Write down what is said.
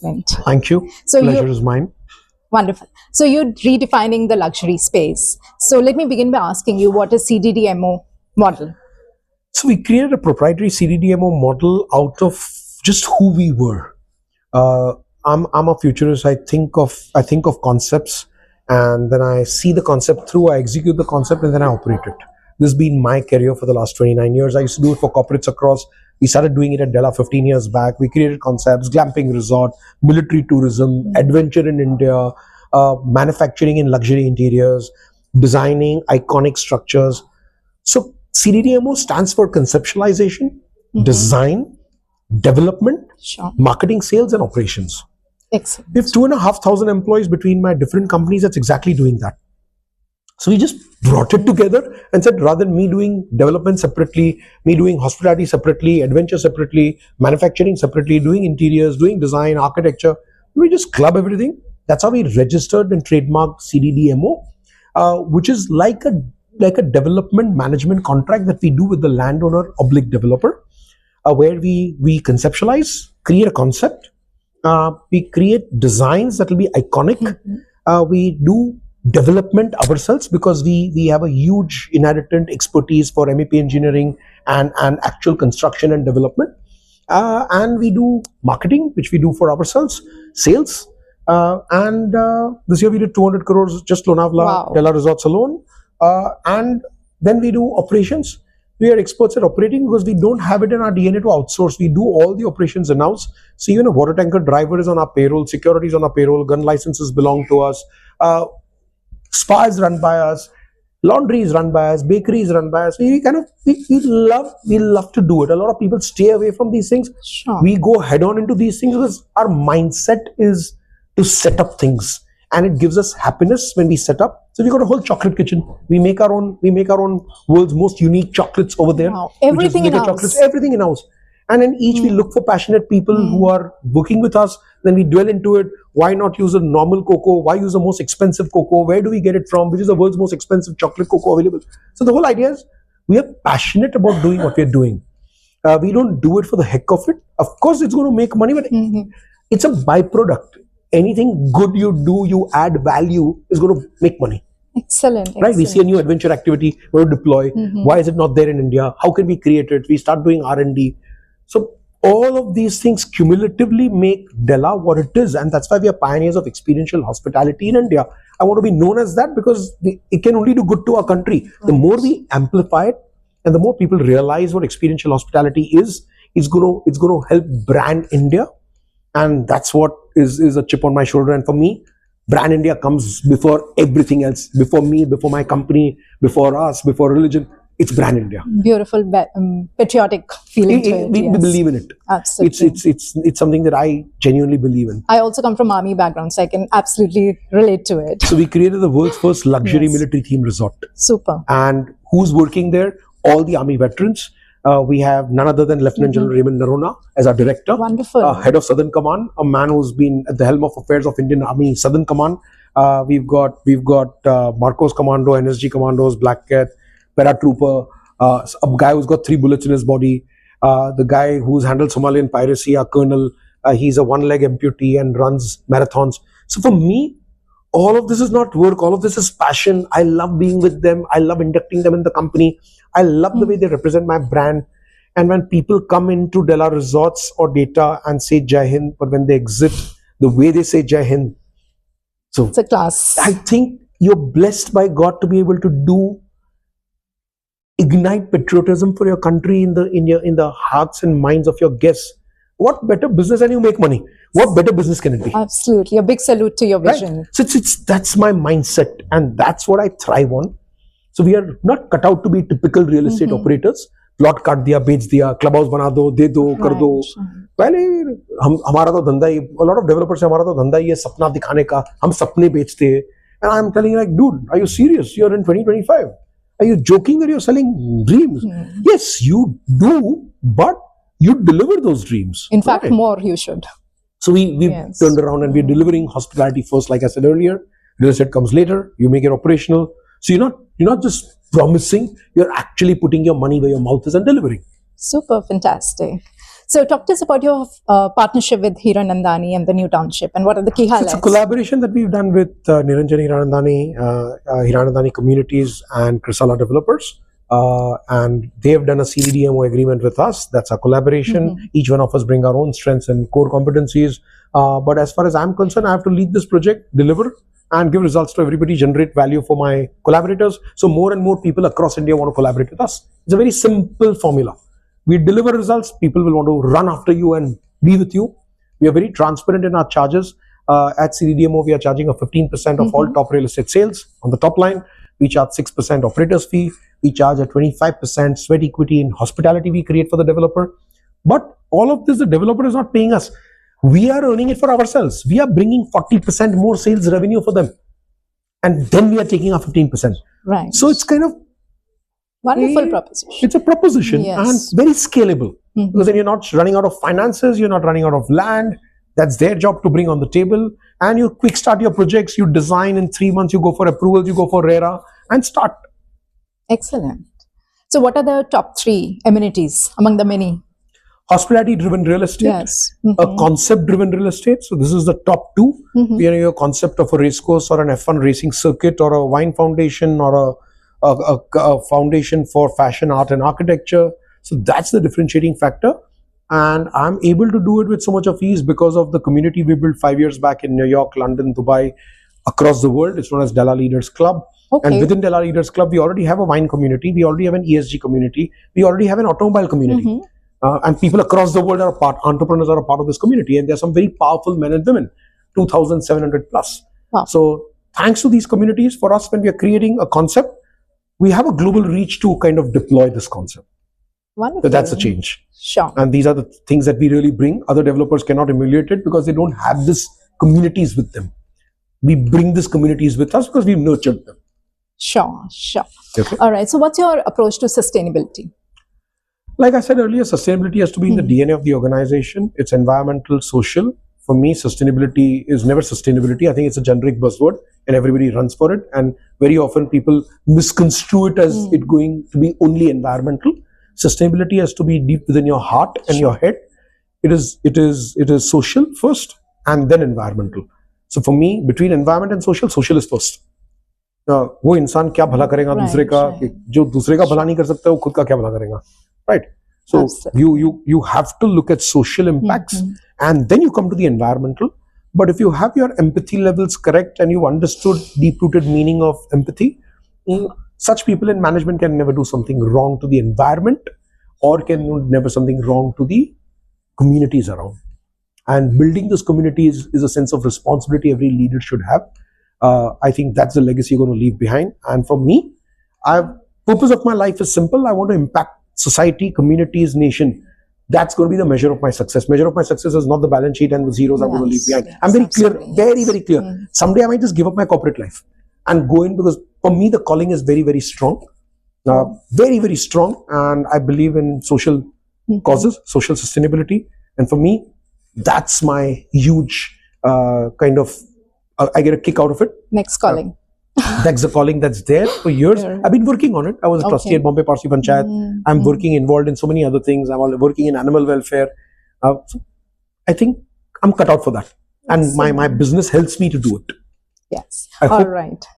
excellent. Thank you. So Pleasure is mine. Wonderful. So you're redefining the luxury space. So let me begin by asking you, what is CDDMO model? So we created a proprietary CDDMO model out of just who we were. I'm a futurist. I think of concepts, and then I see the concept through. I execute the concept, and then I operate it. This has been my career for the last 29 years. I used to do it for corporates across. We started doing it at Della 15 years back. We created concepts, glamping resort, military tourism, adventure in India, manufacturing in luxury interiors, designing iconic structures. So CDDMO stands for conceptualization, design, development, marketing, sales, and operations. Excellent. We have 2,500 employees between my different companies that's exactly doing that. So we just brought it together and said, rather than me doing development separately, me doing hospitality separately, adventure separately, manufacturing separately, doing interiors, doing design, architecture, we just club everything. That's how we registered and trademarked CDDMO, which is like a development management contract that we do with the landowner / developer, where we conceptualize, create a concept, we create designs that will be iconic. We do development ourselves because we have a huge inherent expertise for MEP engineering and actual construction and development. And we do marketing, which we do for ourselves, sales. And this year we did 200 crores just Lonavala, Della Resorts alone. And then we do operations. We are experts at operating because we don't have it in our DNA to outsource. We do all the operations in-house. So even a water tanker driver is on our payroll, security is on our payroll, gun licenses belong to us, spa is run by us, laundry is run by us, bakery is run by us. We love to do it. A lot of people stay away from these things. We go head on into these things because our mindset is to set up things, and it gives us happiness when we set up. So we got a whole chocolate kitchen. We make our own world's most unique chocolates over there. Everything in-house. Everything in-house. And in each we look for passionate people who are working with us. Then we dwell into it. Why not use a normal cocoa? Why use the most expensive cocoa? Where do we get it from? Which is the world's most expensive chocolate cocoa available? So the whole idea is we are passionate about doing what we're doing. We don't do it for the heck of it. Of course, it's going to make money, but it's a byproduct. Anything good you do, you add value, is going to make money. Excellent. Right? We see a new adventure activity, we want to deploy. Why is it not there in India? How can we create it? We start doing R&D. So all of these things cumulatively make Della what it is, and that's why we are pioneers of experiential hospitality in India. I want to be known as that because it can only do good to our country. The more we amplify it, and the more people realize what experiential hospitality is, it's going to help brand India, and that's what is a chip on my shoulder. And for me, brand India comes before everything else. Before me, before my company, before us, before religion. It's brand India. Beautiful, patriotic feeling to it. We believe in it. Absolutely. It's something that I genuinely believe in. I also come from army background, so I can absolutely relate to it. So we created the world's first luxury military themed resort. Super. And who's working there? All the army veterans. We have none other than Lieutenant General Raymond Narona as our director. Wonderful. Head of Southern Command, a man who's been at the helm of affairs of Indian Army Southern Command. We've got Marcos Commando, NSG Commandos, Black Cat, paratrooper, a guy who's got 3 bullets in his body, the guy who's handled Somalian piracy, our colonel, he's a one-leg amputee and runs marathons. So for me, all of this is not work, all of this is passion. I love being with them. I love inducting them in the company. I love the way they represent my brand. And when people come into Della Resorts or Data and say Jai Hind, but when they exit, the way they say Jai Hind. So it's a class. I think you're blessed by God to be able to ignite patriotism for your country in the hearts and minds of your guests. What better business, and you make money? What better business can it be? Absolutely, a big salute to your vision. Right? So that's my mindset, and that's what I thrive on. So we are not cut out to be typical real estate operators. Plot काट दिया, बेच दिया, clubhouse बना दो, दे दो, कर दो. पहले हमारा तो धंधा ही, a lot of developers से हमारा तो धंधा ही है सपना दिखाने का, हम सपने बेचते हैं. And I'm telling you, like, dude, are you serious? You're in 2025. Are you joking that you're selling dreams? Yes, you do, but you deliver those dreams. In fact, more you should. So we've turned around and we're delivering hospitality first, like I said earlier. Real estate comes later. You make it operational. So you're not just promising, you're actually putting your money where your mouth is and delivering. Super fantastic. So talk to us about your partnership with Hiranandani and the new township, and what are the key So highlights? it's a collaboration that we've done with Niranjani Hiranandani Communities and Crisala Developers. And they have done a CDDMO agreement with us. That's a collaboration. Each one of us bring our own strengths and core competencies. But as far as I'm concerned, I have to lead this project, deliver, and give results to everybody, generate value for my collaborators. So more and more people across India want to collaborate with us. It's a very simple formula. We deliver results, people will want to run after you and be with you. We are very transparent in our charges. At CDDMO, we are charging a 15% of all top real estate sales on the top line. We charge 6% operators fee. We charge a 25% sweat equity in hospitality we create for the developer. But all of this, the developer is not paying us. We are earning it for ourselves. We are bringing 40% more sales revenue for them. And then we are taking our 15%. Right. So it's kind of wonderful proposition. It's a proposition and very scalable. Because then you're not running out of finances, you're not running out of land. That's their job to bring on the table. And you quick start your projects, you design in 3 months, you go for approvals, you go for RERA and start. Excellent. So what are the top 3 amenities among the many? Hospitality driven real estate, Yes. a concept driven real estate. So this is the top 2. You know, your concept of a racecourse or an F1 racing circuit or a wine foundation or a foundation for fashion, art and architecture. So that's the differentiating factor. And I'm able to do it with so much of ease because of the community we built 5 years back in New York, London, Dubai, across the world. It's known as Della Leaders Club. And within Della Leaders Club, we already have a wine community. We already have an ESG community. We already have an automobile community. And people across the world are a part, entrepreneurs are a part of this community. And there are some very powerful men and women, 2,700 plus. Wow. So thanks to these communities, for us, when we are creating a concept, we have a global reach to kind of deploy this concept. Wonderful. So that's a change. Sure. And these are the things that we really bring. Other developers cannot emulate it because they don't have this communities with them. We bring these communities with us because we've nurtured them. Sure, sure. Okay. All right. So what's your approach to sustainability? Like I said earlier, sustainability has to be in the DNA of the organization. It's environmental, social. For me, sustainability is never sustainability. I think it's a generic buzzword and everybody runs for it. And very often people misconstrue it as it going to be only environmental. Sustainability has to be deep within your heart and your head. It is social first and then environmental. So for me, between environment and social, social is first. वो इंसान क्या भला करेगा दूसरे का, जो दूसरे का भला नहीं कर सकता वो खुद का क्या भला करेगा, right? So you have to look at social impacts and then you come to the environmental. But if you have your empathy levels correct and you understood deep-rooted meaning of empathy, such people in management can never do something wrong to the environment or can never something wrong to the communities around. And building those communities is a sense of responsibility every leader should have. I think that's the legacy you're going to leave behind. And for me, purpose of my life is simple. I want to impact society, communities, nation. That's going to be the measure of my success. Measure of my success is not the balance sheet and the zeros I'm going to leave behind. I'm very clear, very, very clear. Someday I might just give up my corporate life and go in, because for me, the calling is very, very strong. Very, very strong. And I believe in social causes, social sustainability. And for me, that's my huge kind of, I get a kick out of it. Next calling. That's the calling that's there for years. I've been working on it. I was a trustee at Bombay Parsi Panchayat. I'm working involved in so many other things. I'm working in animal welfare. So I think I'm cut out for that. And my business helps me to do it. Yes. All right.